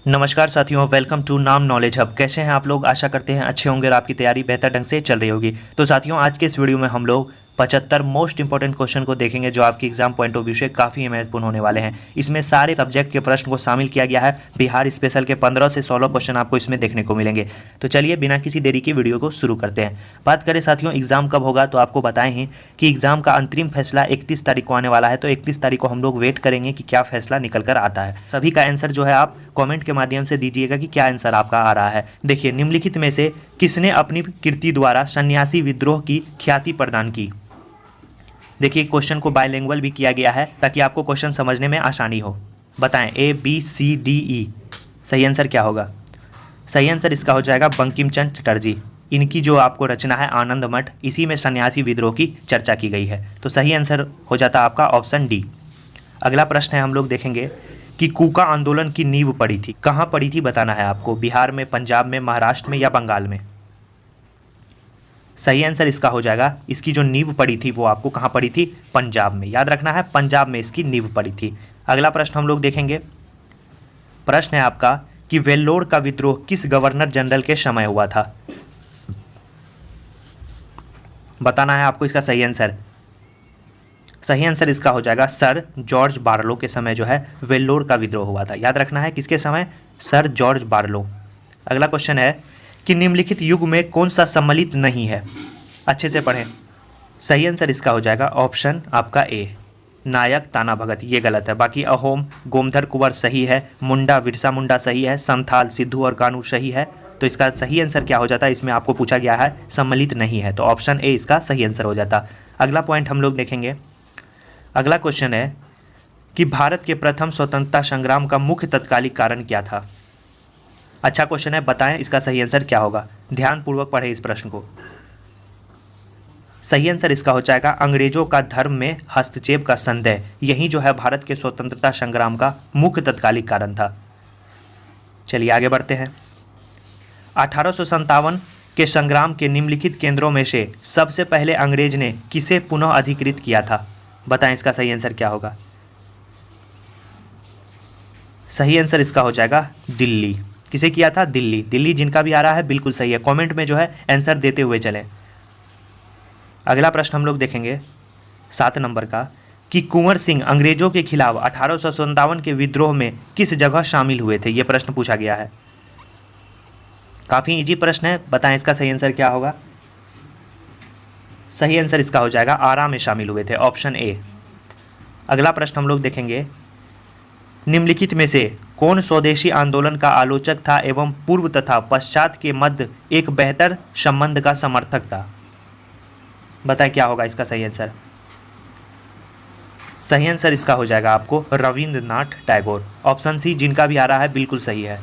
नमस्कार साथियों, welcome to नाम नॉलेज हब। कैसे हैं आप लोग? आशा करते हैं अच्छे होंगे और आपकी तैयारी बेहतर ढंग से चल रही होगी। तो साथियों, आज के इस वीडियो में हम लोग 75 मोस्ट इंपॉर्टेंट क्वेश्चन को देखेंगे जो आपकी एग्जाम पॉइंट ऑफ व्यू से काफ़ी महत्वपूर्ण होने वाले हैं। इसमें सारे सब्जेक्ट के प्रश्न को शामिल किया गया है। बिहार स्पेशल के 15 से 16 क्वेश्चन आपको इसमें देखने को मिलेंगे। तो चलिए बिना किसी देरी की वीडियो को शुरू करते हैं। बात करें साथियों एग्जाम कब होगा, तो आपको बताएं हैं कि एग्जाम का अंतरिम फैसला 31 तारीख को आने वाला है। तो 31 तारीख को हम लोग वेट करेंगे कि क्या फैसला निकल कर आता है। सभी का आंसर जो है आप कमेंट के माध्यम से दीजिएगा कि क्या आंसर आपका आ रहा है। देखिए, निम्नलिखित में से किसने अपनी कृति द्वारा सन्यासी विद्रोह की ख्याति प्रदान की? देखिए, क्वेश्चन को बायलिंगुअल भी किया गया है ताकि आपको क्वेश्चन समझने में आसानी हो। बताएं ए बी सी डी ई, सही आंसर क्या होगा? सही आंसर इसका हो जाएगा बंकिम चंद्र चटर्जी। इनकी जो आपको रचना है आनंद मठ, इसी में सन्यासी विद्रोह की चर्चा की गई है। तो सही आंसर हो जाता आपका ऑप्शन डी। अगला प्रश्न है, हम लोग देखेंगे कि कूका आंदोलन की नींव पड़ी थी। कहाँ पड़ी थी बताना है आपको, बिहार में, पंजाब में, महाराष्ट्र में या बंगाल में? सही आंसर इसका हो जाएगा, इसकी जो नींव पड़ी थी वो आपको कहाँ पड़ी थी? पंजाब में। याद रखना है, पंजाब में इसकी नींव पड़ी थी। अगला प्रश्न हम लोग देखेंगे। प्रश्न है आपका कि वेल्लोर का विद्रोह किस गवर्नर जनरल के समय हुआ था? बताना है आपको इसका सही आंसर। सही आंसर इसका हो जाएगा सर जॉर्ज बार्लो के समय जो है वेल्लोर का विद्रोह हुआ था। याद रखना है किसके समय? Sir George Barlow. अगला क्वेश्चन है कि निम्नलिखित युग में कौन सा सम्मिलित नहीं है? अच्छे से पढ़ें। सही आंसर इसका हो जाएगा ऑप्शन आपका ए, नायक ताना भगत। ये गलत है। बाकी अहोम, गोमधर कुंवर सही है, मुंडा बिरसा मुंडा सही है, संथाल सिद्धू और कानू सही है। तो इसका सही आंसर क्या हो जाता है? इसमें आपको पूछा गया है सम्मिलित नहीं है, तो ऑप्शन ए इसका सही आंसर हो जाता। अगला पॉइंट हम लोग देखेंगे। अगला क्वेश्चन है कि भारत के प्रथम स्वतंत्रता संग्राम का मुख्य तत्कालिक कारण क्या था? अच्छा क्वेश्चन है, बताएं इसका सही आंसर क्या होगा। ध्यानपूर्वक पढ़ें इस प्रश्न को। सही आंसर इसका हो जाएगा अंग्रेजों का धर्म में हस्तक्षेप का संदेह। यही जो है भारत के स्वतंत्रता संग्राम का मुख्य तत्कालिक कारण था। चलिए आगे बढ़ते हैं। 1857 के संग्राम के निम्नलिखित केंद्रों में से सबसे पहले अंग्रेज ने किसे पुनः अधिकृत किया था? बताएं इसका सही आंसर क्या होगा। सही आंसर इसका हो जाएगा दिल्ली। किसे किया था? दिल्ली। दिल्ली जिनका भी आ रहा है बिल्कुल सही है। कमेंट में जो है आंसर देते हुए चलें। अगला प्रश्न हम लोग देखेंगे 7 नंबर का कि कुंवर सिंह अंग्रेजों के खिलाफ 1857 के विद्रोह में किस जगह शामिल हुए थे? ये प्रश्न पूछा गया है। काफ़ी इजी प्रश्न है। बताएं इसका सही आंसर क्या होगा। सही आंसर इसका हो जाएगा आरा में शामिल हुए थे, ऑप्शन ए। अगला प्रश्न हम लोग देखेंगे। निम्नलिखित में से कौन स्वदेशी आंदोलन का आलोचक था एवं पूर्व तथा पश्चात के मध्य एक बेहतर संबंध का समर्थक था? बताएं क्या होगा इसका सही आंसर। सही आंसर इसका हो जाएगा आपको रविंद्रनाथ टैगोर। ऑप्शन सी जिनका भी आ रहा है बिल्कुल सही है।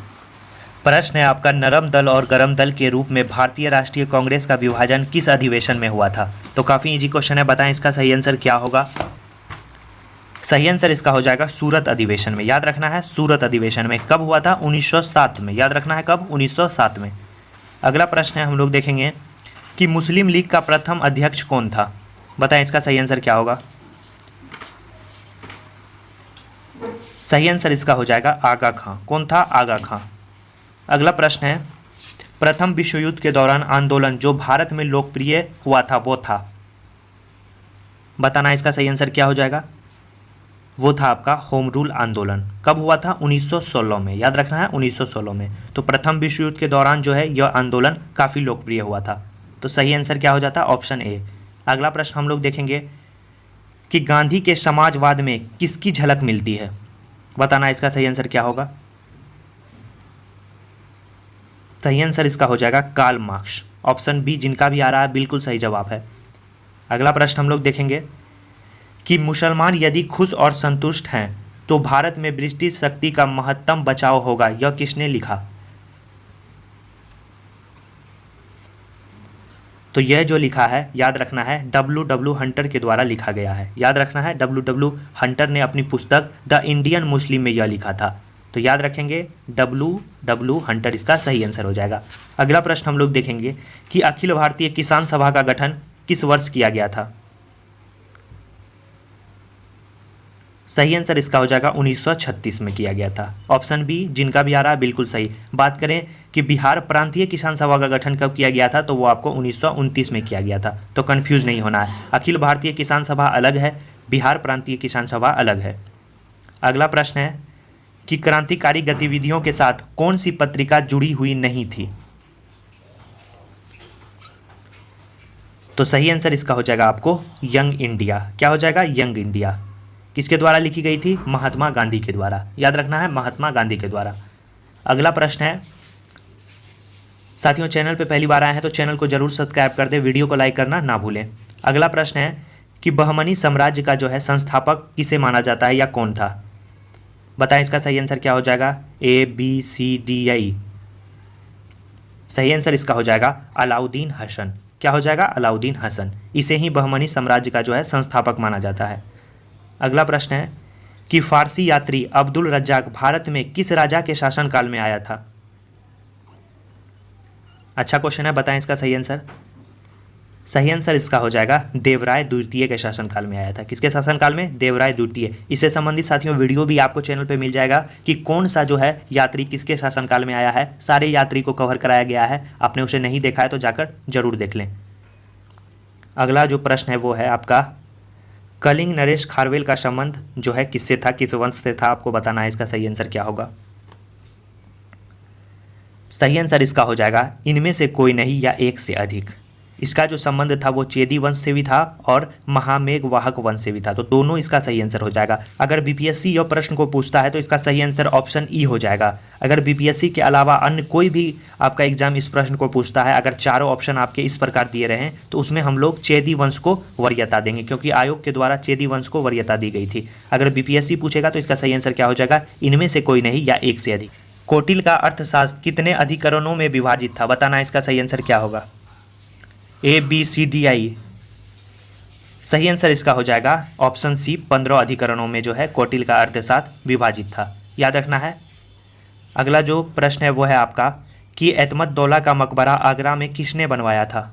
प्रश्न है आपका नरम दल और गरम दल के रूप में भारतीय राष्ट्रीय कांग्रेस का विभाजन किस अधिवेशन में हुआ था? तो काफ़ी इजी क्वेश्चन है। बताएं इसका सही आंसर क्या होगा। सही आंसर इसका हो जाएगा सूरत अधिवेशन में। याद रखना है सूरत अधिवेशन में। कब हुआ था? 1907 में। याद रखना है कब? 1907 में। अगला प्रश्न है, हम लोग देखेंगे कि मुस्लिम लीग का प्रथम अध्यक्ष कौन था? बताएं इसका सही आंसर क्या होगा। सही आंसर इसका हो जाएगा आगा खां। कौन था? आगा खां। अगला प्रश्न है प्रथम विश्व युद्ध के दौरान आंदोलन जो भारत में लोकप्रिय हुआ था वो था? बताना इसका सही आंसर क्या हो जाएगा। वो था आपका होम रूल आंदोलन। कब हुआ था? 1916 में। याद रखना है 1916 में। तो प्रथम विश्व युद्ध के दौरान जो है यह आंदोलन काफ़ी लोकप्रिय हुआ था। तो सही आंसर क्या हो जाता? Option A. अगला प्रश्न हम लोग देखेंगे कि गांधी के समाजवाद में किसकी झलक मिलती है? बताना इसका सही आंसर क्या होगा। सही आंसर इसका हो जाएगा कार्ल मार्क्स। ऑप्शन बी जिनका भी आ रहा है बिल्कुल सही जवाब है। अगला प्रश्न हम लोग देखेंगे कि मुसलमान यदि खुश और संतुष्ट हैं तो भारत में ब्रिटिश शक्ति का महत्तम बचाव होगा, यह किसने लिखा? तो यह जो लिखा है याद रखना है W हंटर के द्वारा लिखा गया है। याद रखना है W हंटर ने अपनी पुस्तक द इंडियन मुस्लिम में यह लिखा था। तो याद रखेंगे W हंटर इसका सही आंसर हो जाएगा। अगला प्रश्न हम लोग देखेंगे कि अखिल भारतीय किसान सभा का गठन किस वर्ष किया गया था? सही आंसर इसका हो जाएगा 1936 में किया गया था। ऑप्शन बी जिनका भी आ रहा है बिल्कुल सही। बात करें कि बिहार प्रांतीय किसान सभा का गठन कब किया गया था, तो वो आपको 1929 में किया गया था, तो कंफ्यूज नहीं होना है। अखिल भारतीय किसान सभा अलग है, बिहार प्रांतीय किसान सभा अलग है। अगला प्रश्न है कि क्रांतिकारी गतिविधियों के साथ कौन सी पत्रिका जुड़ी हुई नहीं थी, तो सही आंसर इसका हो जाएगा आपको यंग इंडिया। क्या हो जाएगा? Young India. किसके द्वारा लिखी गई थी? महात्मा गांधी के द्वारा। याद रखना है, महात्मा गांधी के द्वारा। अगला प्रश्न है, साथियों चैनल पे पहली बार आए हैं तो चैनल को जरूर सब्सक्राइब कर दें, वीडियो को लाइक करना ना भूलें। अगला प्रश्न है कि बहमनी साम्राज्य का जो है संस्थापक किसे माना जाता है या कौन था? बताएं इसका सही आंसर क्या हो जाएगा? A B C D I. सही आंसर इसका हो जाएगा अलाउद्दीन हसन। क्या हो जाएगा? अलाउद्दीन हसन। इसे ही बहमनी साम्राज्य का जो है संस्थापक माना जाता है। अगला प्रश्न है कि फारसी यात्री अब्दुल रज्जाक भारत में किस राजा के शासनकाल में आया था? अच्छा क्वेश्चन है, बताएं इसका सही आंसर। सही आंसर इसका हो जाएगा देवराय द्वितीय के शासनकाल में आया था। किसके शासनकाल में? देवराय द्वितीय। इससे संबंधित साथियों वीडियो भी आपको चैनल पे मिल जाएगा कि कौन सा जो है यात्री किसके शासनकाल में आया है। सारे यात्री को कवर कराया गया है, आपने उसे नहीं देखा है तो जाकर जरूर देख लें। अगला जो प्रश्न है वो है आपका, कलिंग नरेश खारवेल का संबंध जो है किससे था, किस वंश से था, आपको बताना है। इसका सही आंसर क्या होगा? सही आंसर इसका हो जाएगा इनमें से कोई नहीं या एक से अधिक। इसका जो संबंध था वो चेदी वंश से भी था और महामेघ वाहक वंश से भी था, तो दोनों इसका सही आंसर हो जाएगा। अगर बीपीएससी यह प्रश्न को पूछता है तो इसका सही आंसर ऑप्शन ई हो जाएगा। अगर बीपीएससी के अलावा अन्य कोई भी आपका एग्जाम इस प्रश्न को पूछता है, अगर चारों ऑप्शन आपके इस प्रकार दिए रहे तो उसमें हम लोग चेदी वंश को वरीयता देंगे, क्योंकि आयोग के द्वारा चेदी वंश को वरीयता दी गई थी। अगर बीपीएससी पूछेगा तो इसका सही आंसर क्या हो जाएगा? इनमें से कोई नहीं या एक से अधिक। कौटिल्य का अर्थशास्त्र कितने अधिकरणों में विभाजित था? बताना इसका सही आंसर क्या होगा? A B C D I. सही आंसर इसका हो जाएगा ऑप्शन सी 15 अधिकरणों में जो है कौटिल्य का अर्थशास्त्र विभाजित था। याद रखना है। अगला जो प्रश्न है वो है आपका कि एतमद्दौला का मकबरा आगरा में किसने बनवाया था?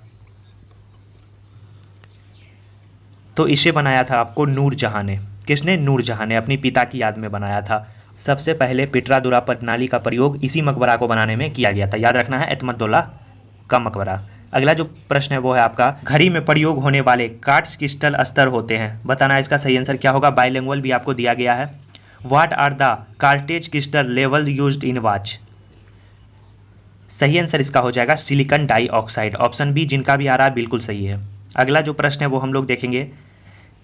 तो इसे बनाया था आपको नूरजहां ने। किसने? नूरजहां ने अपनी पिता की याद में बनाया था। सबसे पहले पिटरादुरा प्रणाली का प्रयोग इसी मकबरा को बनाने में किया गया था। याद रखना है, एतमद्दौला का मकबरा। अगला जो प्रश्न है वो है आपका, घड़ी में प्रयोग होने वाले कार्ट्स क्रिस्टल अस्तर होते हैं। बताना इसका सही आंसर क्या होगा? बाइलिंगुअल भी आपको दिया गया है। What are the quartz crystal level used in watch? सही आंसर इसका हो जाएगा सिलिकॉन डाइऑक्साइड। ऑप्शन बी जिनका भी आ रहा है बिल्कुल सही है। अगला जो प्रश्न है वो हम लोग देखेंगे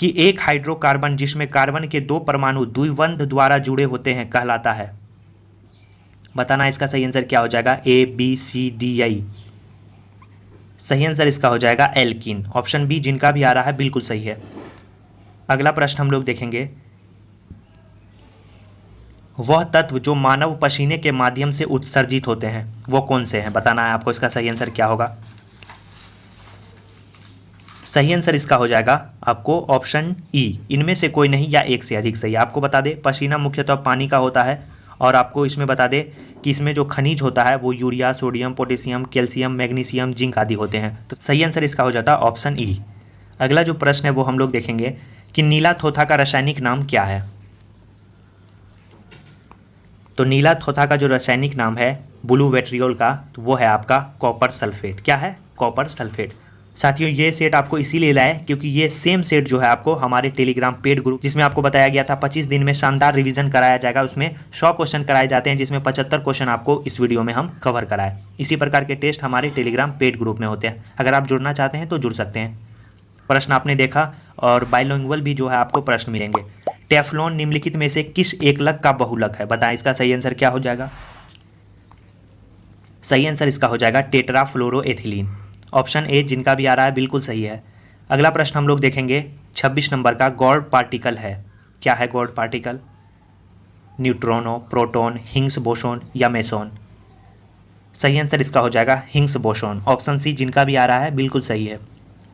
कि एक हाइड्रोकार्बन जिसमें कार्बन के 2 परमाणु द्विबंध द्वारा जुड़े होते हैं कहलाता है। बताना इसका सही आंसर क्या हो जाएगा? A B C D I. सही आंसर इसका हो जाएगा एल्कीन। ऑप्शन बी जिनका भी आ रहा है बिल्कुल सही है। अगला प्रश्न हम लोग देखेंगे, वह तत्व जो मानव पसीने के माध्यम से उत्सर्जित होते हैं वो कौन से हैं? बताना है आपको। इसका सही आंसर क्या होगा? सही आंसर इसका हो जाएगा आपको ऑप्शन ई, इनमें से कोई नहीं या एक से अधिक सही। आपको बता दें पसीना मुख्यतः पानी का होता है, और आपको इसमें बता दें कि इसमें जो खनिज होता है वो urea, sodium, potassium, calcium, magnesium, zinc आदि होते हैं। तो सही आंसर इसका हो जाता है ऑप्शन ई। अगला जो प्रश्न है वो हम लोग देखेंगे कि नीला थोथा का रासायनिक नाम क्या है? तो नीला थोथा का जो रासायनिक नाम है ब्लू वेट्रियोल का, तो वो है आपका कॉपर सल्फेट। क्या है? Copper sulphate. साथियों ये सेट आपको इसीलिए लाए क्योंकि ये सेम सेट जो है आपको हमारे टेलीग्राम पेड ग्रुप, जिसमें आपको बताया गया था 25 दिन में शानदार रिवीजन कराया जाएगा, उसमें 100 क्वेश्चन कराए जाते हैं, जिसमें 75 क्वेश्चन आपको इस वीडियो में हम कवर कराए। इसी प्रकार के टेस्ट हमारे टेलीग्राम पेड ग्रुप में होते हैं। अगर आप जुड़ना चाहते हैं तो जुड़ सकते हैं। प्रश्न आपने देखा, और बाइलिंगुअल भी जो है आपको प्रश्न मिलेंगे। टेफ्लॉन निम्नलिखित में से किस एकलक का बहुलक है? बताएं इसका सही आंसर क्या हो जाएगा? सही आंसर इसका हो जाएगा टेट्राफ्लोरोएथिलीन। ऑप्शन ए जिनका भी आ रहा है बिल्कुल सही है। अगला प्रश्न हम लोग देखेंगे 26 नंबर का, गॉड पार्टिकल है। क्या है god particle? Neutrino, proton, Higgs boson या मेसोन? सही आंसर इसका हो जाएगा हिग्स बोसोन। ऑप्शन सी जिनका भी आ रहा है बिल्कुल सही है।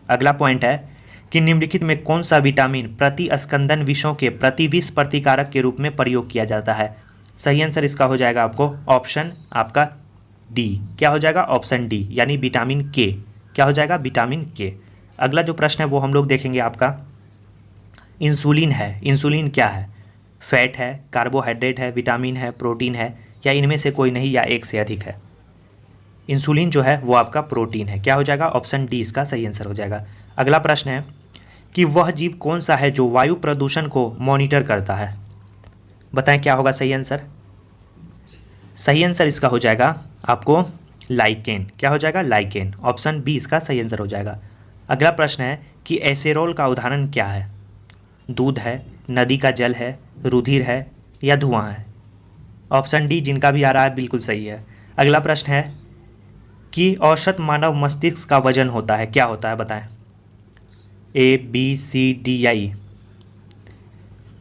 अगला पॉइंट है कि निम्नलिखित में कौन सा विटामिन प्रतिस्कंदन विषों के प्रतिविष प्रतिकारक के रूप में प्रयोग किया जाता है? सही आंसर इसका हो जाएगा आपको ऑप्शन आपका डी। क्या हो जाएगा? ऑप्शन डी, यानी विटामिन के। क्या हो जाएगा? विटामिन के। अगला जो प्रश्न है वो हम लोग देखेंगे आपका, इंसुलिन है। इंसुलिन क्या है? फैट है, कार्बोहाइड्रेट है, विटामिन है, प्रोटीन है, या इनमें से कोई नहीं या एक से अधिक है? इंसुलिन जो है वो आपका प्रोटीन है। क्या हो जाएगा? ऑप्शन डी इसका सही आंसर हो जाएगा। अगला प्रश्न है कि वह जीव कौन सा है जो वायु प्रदूषण को मॉनिटर करता है? बताएं क्या होगा सही आंसर? सही आंसर इसका हो जाएगा आपको लाइकेन। क्या हो जाएगा? लाइकेन। ऑप्शन बी इसका सही आंसर हो जाएगा। अगला प्रश्न है कि एसेरोल का उदाहरण क्या है? दूध है, नदी का जल है, रुधिर है, या धुआं है? ऑप्शन डी जिनका भी आ रहा है बिल्कुल सही है। अगला प्रश्न है कि औसत मानव मस्तिष्क का वजन होता है, क्या होता है बताएं? ए, बी, सी, डी या ई?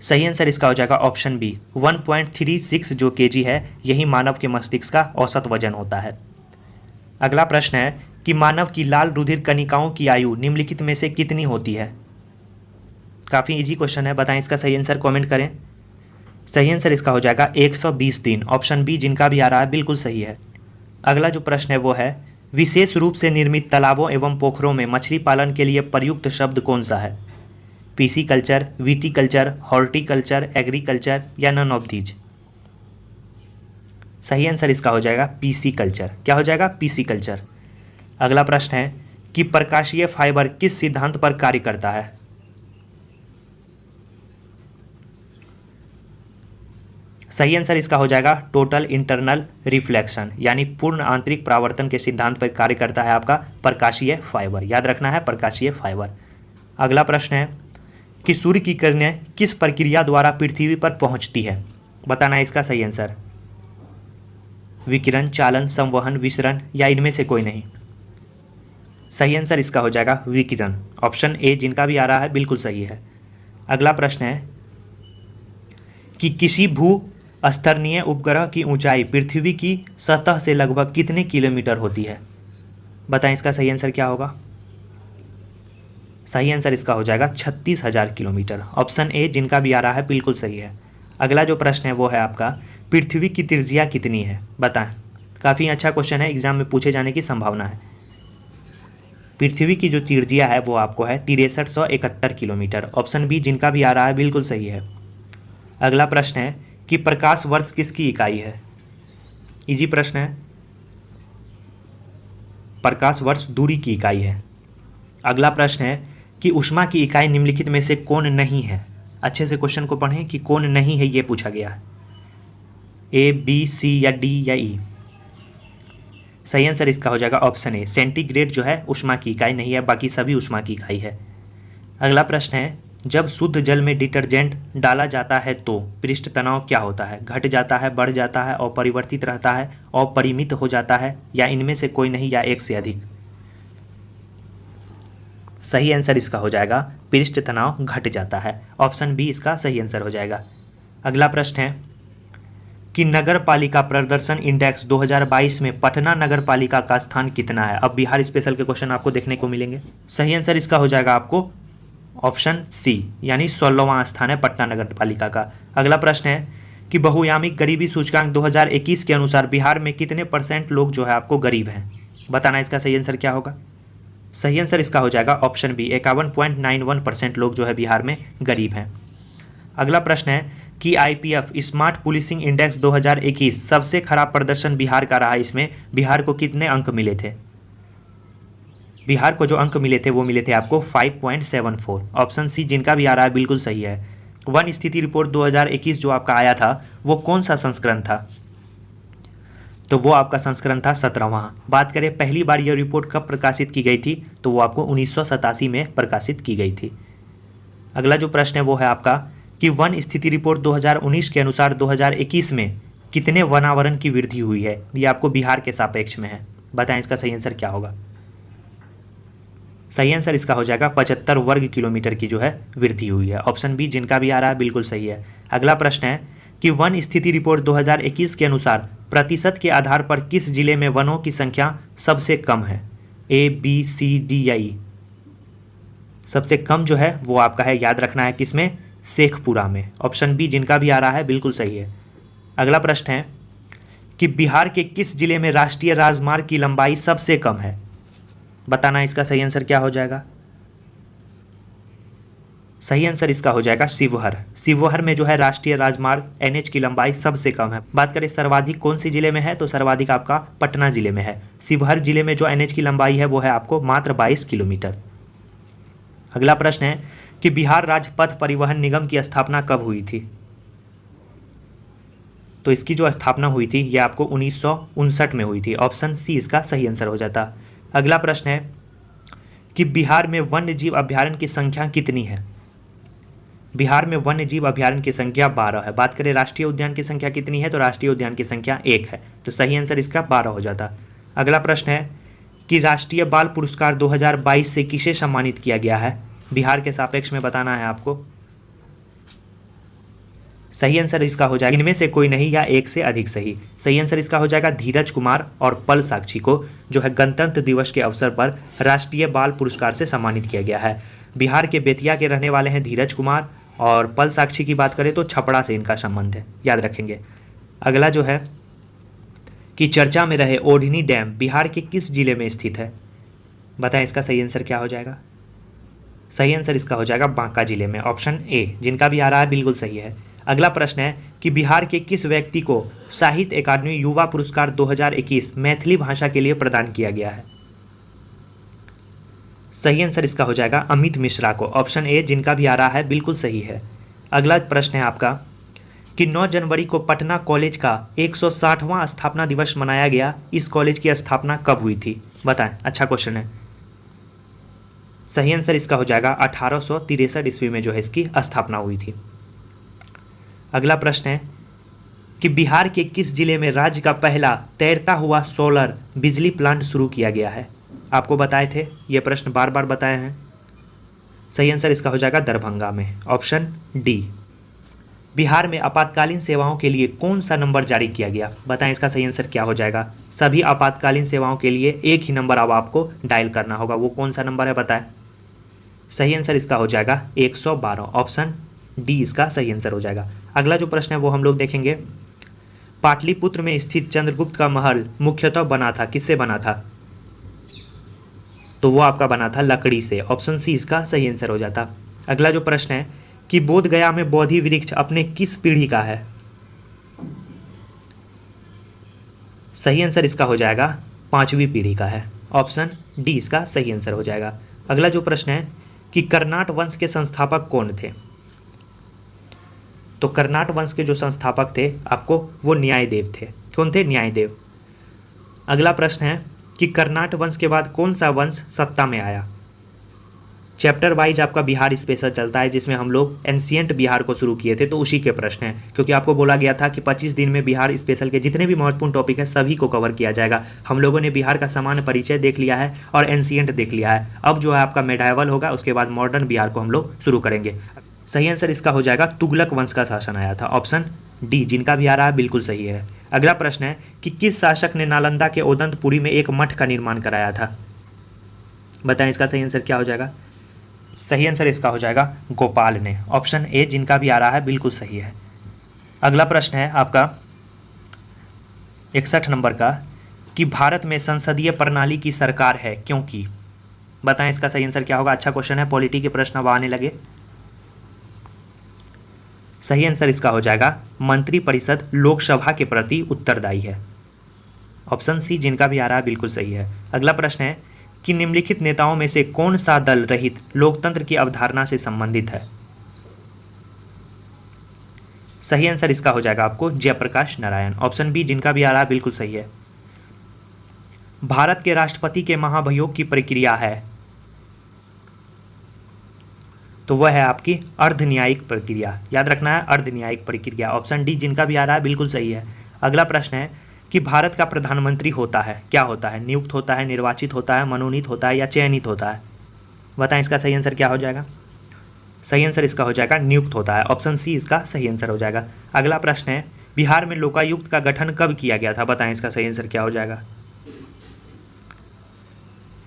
सही आंसर इसका हो जाएगा ऑप्शन बी 1.36 जो केजी है, यही मानव के मस्तिष्क का औसत वजन होता है। अगला प्रश्न है कि मानव की लाल रुधिर कणिकाओं की आयु निम्नलिखित में से कितनी होती है? काफ़ी इजी क्वेश्चन है, बताएं इसका सही आंसर, कमेंट करें। सही आंसर इसका हो जाएगा 120 दिन। ऑप्शन बी जिनका भी आ रहा है बिल्कुल सही है। अगला जो प्रश्न है वो है विशेष रूप से निर्मित तालाबों एवं पोखरों में मछली पालन के लिए प्रयुक्त शब्द कौन सा है? PC culture, VT culture, horticulture, agriculture, या नन ऑफ दीज? सही आंसर इसका हो जाएगा पीसी कल्चर। क्या हो जाएगा? PC culture. अगला प्रश्न है कि प्रकाशीय फाइबर किस सिद्धांत पर कार्य करता है? सही आंसर इसका हो जाएगा टोटल इंटरनल रिफ्लेक्शन, यानी पूर्ण आंतरिक परावर्तन के सिद्धांत पर कार्य करता है आपका प्रकाशीय फाइबर। याद रखना है, प्रकाशीय फाइबर। अगला प्रश्न है कि सूर्य की किरणें किस प्रक्रिया द्वारा पृथ्वी पर पहुंचती है? बताना है इसका सही आंसर। विकिरण, चालन, संवहन, विसरण, या इनमें से कोई नहीं? सही आंसर इसका हो जाएगा विकिरण। ऑप्शन ए जिनका भी आ रहा है बिल्कुल सही है। अगला प्रश्न है कि किसी भू स्तरणीय उपग्रह की ऊंचाई पृथ्वी की सतह से लगभग कितने किलोमीटर होती है? बताएं इसका सही आंसर क्या होगा? सही आंसर इसका हो जाएगा 36,000 किलोमीटर। ऑप्शन ए जिनका भी आ रहा है बिल्कुल सही है। अगला जो प्रश्न है वो है आपका पृथ्वी की त्रिज्या कितनी है? बताएं। काफ़ी अच्छा क्वेश्चन है, एग्जाम में पूछे जाने की संभावना है। पृथ्वी की जो त्रिज्या है वो आपको है 6371 किलोमीटर। ऑप्शन बी जिनका भी आ रहा है बिल्कुल सही है। अगला प्रश्न है कि प्रकाश वर्ष किसकी इकाई है? इजी प्रश्न है। प्रकाश वर्ष दूरी की इकाई है। अगला प्रश्न है कि ऊष्मा की इकाई निम्नलिखित में से कौन नहीं है? अच्छे से क्वेश्चन को पढ़ें कि कौन नहीं है ये पूछा गया है। ए, बी, सी, या डी, या ई? सही आंसर इसका हो जाएगा ऑप्शन ए सेंटीग्रेड जो है ऊष्मा की इकाई नहीं है, बाकी सभी ऊष्मा की इकाई है। अगला प्रश्न है जब शुद्ध जल में डिटर्जेंट डाला जाता है तो पृष्ठ तनाव क्या होता है? घट जाता है, बढ़ जाता है, अपरिवर्तित रहता है, अपरिमित हो जाता है, या इनमें से कोई नहीं या एक से अधिक? सही आंसर इसका हो जाएगा पृष्ठ तनाव घट जाता है। ऑप्शन बी इसका सही आंसर हो जाएगा। अगला प्रश्न है कि नगर पालिका प्रदर्शन इंडेक्स 2022 में पटना नगर पालिका का स्थान कितना है? अब बिहार स्पेशल के क्वेश्चन आपको देखने को मिलेंगे। सही आंसर इसका हो जाएगा आपको ऑप्शन सी, यानी 16वां स्थान है पटना नगर पालिका का। अगला प्रश्न है कि बहुआयामी गरीबी सूचकांक 2021 के अनुसार बिहार में कितने % लोग जो है आपको गरीब हैं? बताना इसका सही आंसर क्या होगा? सही आंसर इसका हो जाएगा ऑप्शन बी 51.91% लोग जो है बिहार में गरीब हैं। अगला प्रश्न है कि IPF स्मार्ट पुलिसिंग इंडेक्स 2021 सबसे खराब प्रदर्शन बिहार का रहा। इसमें बिहार को कितने अंक मिले थे? बिहार को जो अंक मिले थे वो मिले थे आपको 5.74। ऑप्शन सी जिनका भी आ रहा है बिल्कुल सही है। वन स्थिति रिपोर्ट 2021 जो आपका आया था वो कौन सा संस्करण था? तो वो आपका संस्करण था 17वां। बात करें पहली बार यह रिपोर्ट कब प्रकाशित की गई थी, तो वो आपको 1987 में प्रकाशित की गई थी। अगला जो प्रश्न है वो है आपका कि वन स्थिति रिपोर्ट 2019 के अनुसार 2021 में कितने वनावरण की वृद्धि हुई है? ये आपको बिहार के सापेक्ष में है। बताएं इसका सही आंसर क्या होगा? सही आंसर इसका हो जाएगा 75 वर्ग किलोमीटर की जो है वृद्धि हुई है। ऑप्शन बी जिनका भी आ रहा है बिल्कुल सही है। अगला प्रश्न है कि वन स्थिति रिपोर्ट 2021 के अनुसार प्रतिशत के आधार पर किस जिले में वनों की संख्या सबसे कम है? ए, बी, सी, डी या ई? सबसे कम जो है वो आपका है, याद रखना है, किसमें? शेखपुरा में। ऑप्शन बी जिनका भी आ रहा है बिल्कुल सही है। अगला प्रश्न है कि बिहार के किस जिले में राष्ट्रीय राजमार्ग की लंबाई सबसे कम है? बताना इसका सही आंसर क्या हो जाएगा? सही आंसर इसका हो जाएगा शिवहर। शिवहर में जो है राष्ट्रीय राजमार्ग NH की लंबाई सबसे कम है। बात करें सर्वाधिक कौन सी जिले में है, तो सर्वाधिक आपका पटना जिले में है। शिवहर जिले में जो NH की लंबाई है वो है आपको मात्र 22 किलोमीटर। अगला प्रश्न है कि बिहार राज्य पथ परिवहन निगम की स्थापना कब हुई थी। तो इसकी जो स्थापना हुई थी यह आपको 1959 में हुई थी। ऑप्शन सी इसका सही आंसर हो जाता। अगला प्रश्न है कि बिहार में वन्य जीव अभ्यारण्य की संख्या कितनी है। बिहार में वन्य जीव अभ्यारण्य की संख्या 12 है। बात करें राष्ट्रीय उद्यान की संख्या कितनी है, तो राष्ट्रीय उद्यान की संख्या 1 है। तो सही आंसर इसका 12 हो जाता। अगला प्रश्न है कि राष्ट्रीय बाल पुरस्कार 2022 से किसे सम्मानित किया गया है। बिहार के सापेक्ष में बताना है आपको। सही आंसर इसका हो जाएगा इनमें से कोई नहीं या एक से अधिक सही। सही आंसर इसका हो जाएगा धीरज कुमार और पल साक्षी को जो है गणतंत्र दिवस के अवसर पर राष्ट्रीय बाल पुरस्कार से सम्मानित किया गया है। बिहार के बेतिया के रहने वाले हैं धीरज कुमार, और पल साक्षी की बात करें तो छपरा से इनका संबंध है, याद रखेंगे। अगला जो है कि चर्चा में रहे ओढ़नी डैम बिहार के किस जिले में स्थित है। बताएं इसका सही आंसर क्या हो जाएगा। सही आंसर इसका हो जाएगा बांका जिले में। ऑप्शन ए जिनका भी आ रहा है बिल्कुल सही है। अगला प्रश्न है कि बिहार के किस व्यक्ति को साहित्य अकादमी युवा पुरस्कार 2021 मैथिली भाषा के लिए प्रदान किया गया है। सही आंसर इसका हो जाएगा अमित मिश्रा को। ऑप्शन ए जिनका भी आ रहा है बिल्कुल सही है। अगला प्रश्न है आपका कि 9 जनवरी को पटना कॉलेज का 160वां स्थापना दिवस मनाया गया। इस कॉलेज की स्थापना कब हुई थी, बताएं। अच्छा क्वेश्चन है। सही आंसर इसका हो जाएगा 1863 ईस्वी में जो है इसकी स्थापना हुई थी। अगला प्रश्न है कि बिहार के किस जिले में राज्य का पहला तैरता हुआ सोलर बिजली प्लांट शुरू किया गया है। आपको बताए थे, ये प्रश्न बार बार बताए हैं। सही आंसर इसका हो जाएगा दरभंगा में। Option D. बिहार में आपातकालीन सेवाओं के लिए कौन सा नंबर जारी किया गया, बताएं इसका सही आंसर क्या हो जाएगा। सभी आपातकालीन सेवाओं के लिए एक ही नंबर अब आपको डायल करना होगा, वो कौन सा नंबर है बताएं। सही आंसर इसका हो जाएगा 112। ऑप्शन डी इसका सही आंसर हो जाएगा। अगला जो प्रश्न है वो हम लोग देखेंगे। पाटलिपुत्र में स्थित चंद्रगुप्त का महल मुख्यतः बना था, किससे बना था, तो वो आपका बना था लकड़ी से। ऑप्शन सी इसका सही आंसर हो जाता। अगला जो प्रश्न है कि बोध गया में बोधि वृक्ष अपने किस पीढ़ी का है। सही आंसर इसका हो जाएगा 5वीं पीढ़ी का है। ऑप्शन डी इसका सही आंसर हो जाएगा। अगला जो प्रश्न है कि कर्नाट वंश के संस्थापक कौन थे, तो कर्नाट वंश के जो संस्थापक थे आपको वो न्यायदेव थे। कौन थे, न्यायदेव। अगला प्रश्न है कि कर्नाट वंश के बाद कौन सा वंश सत्ता में आया। चैप्टर वाइज आपका बिहार स्पेशल चलता है जिसमें हम लोग एंशिएंट बिहार को शुरू किए थे, तो उसी के प्रश्न हैं, क्योंकि आपको बोला गया था कि 25 दिन में बिहार स्पेशल के जितने भी महत्वपूर्ण टॉपिक है सभी को कवर किया जाएगा। हम लोगों ने बिहार का सामान्य परिचय देख लिया है और एंशिएंट देख लिया है। अब जो है आपका मेडाइवल होगा, उसके बाद मॉडर्न बिहार को हम लोग शुरू करेंगे। सही आंसर इसका हो जाएगा तुगलक वंश का शासन आया था। ऑप्शन डी जिनका भी आ रहा है बिल्कुल सही है। अगला प्रश्न है कि किस शासक ने नालंदा के ओदंतपुरी में एक मठ का निर्माण कराया था, बताएं इसका सही आंसर क्या हो जाएगा। सही आंसर इसका हो जाएगा गोपाल ने। ऑप्शन ए जिनका भी आ रहा है बिल्कुल सही है। अगला प्रश्न है आपका 61 नंबर का कि भारत में संसदीय प्रणाली की सरकार है क्योंकि, बताएं इसका सही आंसर क्या होगा। अच्छा क्वेश्चन है, पॉलिटी के प्रश्न अब आने लगे। सही आंसर इसका हो जाएगा मंत्रिपरिषद लोकसभा के प्रति उत्तरदायी है। ऑप्शन सी जिनका भी आ रहा है बिल्कुल सही है। अगला प्रश्न है कि निम्नलिखित नेताओं में से कौन सा दल रहित लोकतंत्र की अवधारणा से संबंधित है। सही आंसर इसका हो जाएगा आपको जयप्रकाश नारायण। ऑप्शन बी जिनका भी आ रहा है बिल्कुल सही है। भारत के राष्ट्रपति के महाभियोग की प्रक्रिया है, तो वह है आपकी अर्धन्यायिक प्रक्रिया। याद रखना है अर्धन्यायिक प्रक्रिया। ऑप्शन डी जिनका भी आ रहा है बिल्कुल सही है। अगला प्रश्न है कि भारत का प्रधानमंत्री होता है, क्या होता है, नियुक्त होता है, निर्वाचित होता है, मनोनीत होता है या चयनित होता है, बताएं इसका सही आंसर क्या हो जाएगा। सही आंसर इसका हो जाएगा नियुक्त होता है। ऑप्शन सी इसका सही आंसर हो जाएगा। अगला प्रश्न है बिहार में लोकायुक्त का गठन कब किया गया था, बताएं इसका सही आंसर क्या हो जाएगा।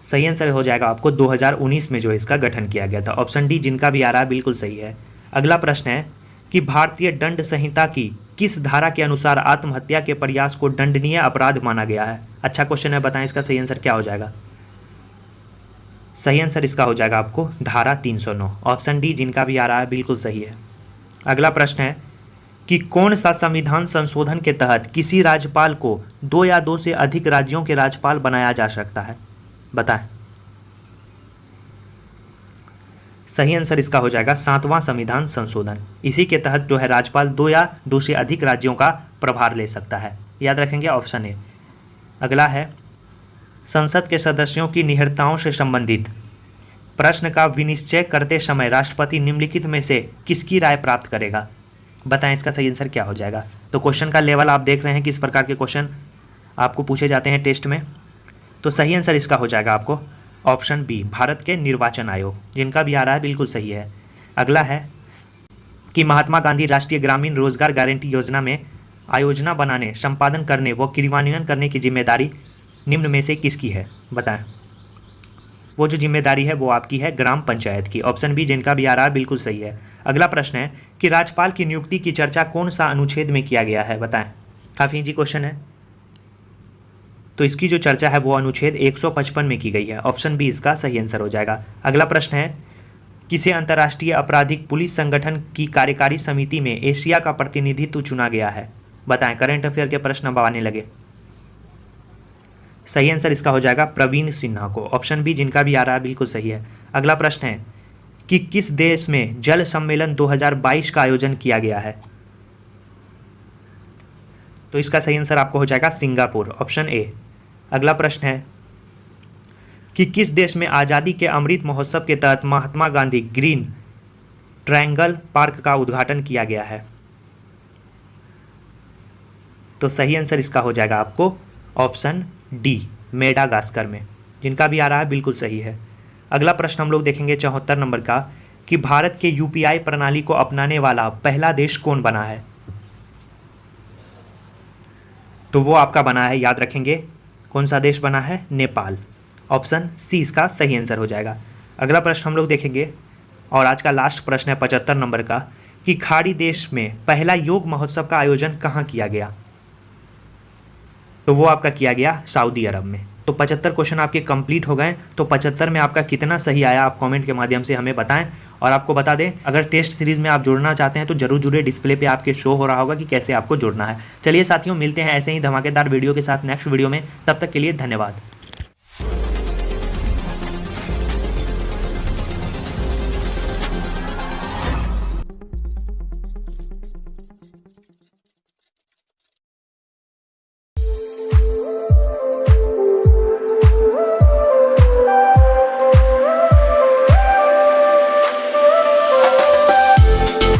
सही आंसर हो जाएगा आपको 2019 में जो इसका गठन किया गया था। ऑप्शन डी जिनका भी आ रहा है बिल्कुल सही है। अगला प्रश्न है कि भारतीय दंड संहिता की किस धारा के अनुसार आत्महत्या के प्रयास को दंडनीय अपराध माना गया है। अच्छा क्वेश्चन है, बताएं इसका सही आंसर क्या हो जाएगा। सही आंसर इसका हो जाएगा आपको धारा 309, ऑप्शन डी जिनका भी आ रहा है बिल्कुल सही है। अगला प्रश्न है कि कौन सा संविधान संशोधन के तहत किसी राज्यपाल को 2 या 2 से अधिक राज्यों के राज्यपाल बनाया जा सकता है, बताएं। सही आंसर इसका हो जाएगा 7वां संविधान संशोधन। इसी के तहत जो है राज्यपाल 2 या 2 से अधिक राज्यों का प्रभार ले सकता है, याद रखेंगे ऑप्शन ए। अगला है संसद के सदस्यों की निहिरताओं से संबंधित प्रश्न का विनिश्चय करते समय राष्ट्रपति निम्नलिखित में से किसकी राय प्राप्त करेगा, बताएं इसका सही आंसर क्या हो जाएगा। तो क्वेश्चन का लेवल आप देख रहे हैं किस प्रकार के क्वेश्चन आपको पूछे जाते हैं टेस्ट में। तो सही आंसर इसका हो जाएगा आपको ऑप्शन बी भारत के निर्वाचन आयोग, जिनका भी आ रहा है बिल्कुल सही है। अगला है कि महात्मा गांधी राष्ट्रीय ग्रामीण रोजगार गारंटी योजना में आयोजना बनाने, संपादन करने व क्रियान्वयन करने की जिम्मेदारी निम्न में से किसकी है, बताएं। वो जो जिम्मेदारी है वो आपकी है ग्राम पंचायत की, ऑप्शन बी जिनका भी आ रहा है बिल्कुल सही है। अगला प्रश्न है कि राज्यपाल की नियुक्ति की चर्चा कौन सा अनुच्छेद में किया गया है, बताएं। काफ़ी इजी क्वेश्चन है। तो इसकी जो चर्चा है वो अनुच्छेद 155 में की गई है, ऑप्शन बी इसका सही आंसर हो जाएगा। अगला प्रश्न है किसे अंतर्राष्ट्रीय आपराधिक पुलिस संगठन की कार्यकारी समिति में एशिया का प्रतिनिधित्व चुना गया है, बताएं। करंट अफेयर के प्रश्न अब आने लगे। सही आंसर इसका हो जाएगा प्रवीण सिन्हा को, ऑप्शन बी जिनका भी आ रहा है बिल्कुल सही है। अगला प्रश्न है कि किस देश में जल सम्मेलन 2022 का आयोजन किया गया है, तो इसका सही आंसर आपको हो जाएगा सिंगापुर, ऑप्शन ए। अगला प्रश्न है कि किस देश में आज़ादी के अमृत महोत्सव के तहत Mahatma Gandhi green triangle park का उद्घाटन किया गया है, तो सही आंसर इसका हो जाएगा आपको ऑप्शन डी मेडागास्कर में, जिनका भी आ रहा है बिल्कुल सही है। अगला प्रश्न हम लोग देखेंगे 74 नंबर का कि भारत के यूपीआई प्रणाली को अपनाने वाला पहला देश कौन बना है, तो वो आपका बना है, याद रखेंगे कौन सा देश बना है, नेपाल, ऑप्शन सी इसका सही आंसर हो जाएगा। अगला प्रश्न हम लोग देखेंगे और आज का लास्ट प्रश्न है 75 नंबर का कि खाड़ी देश में पहला योग महोत्सव का आयोजन कहाँ किया गया, तो वो आपका किया गया सऊदी अरब में। तो 75 क्वेश्चन आपके कंप्लीट हो गए। तो 75 में आपका कितना सही आया आप कमेंट के माध्यम से हमें बताएं। और आपको बता दें अगर टेस्ट सीरीज़ में आप जुड़ना चाहते हैं तो जरूर जुड़े, डिस्प्ले पे आपके शो हो रहा होगा कि कैसे आपको जुड़ना है। चलिए साथियों मिलते हैं ऐसे ही धमाकेदार वीडियो के साथ नेक्स्ट वीडियो में, तब तक के लिए धन्यवाद।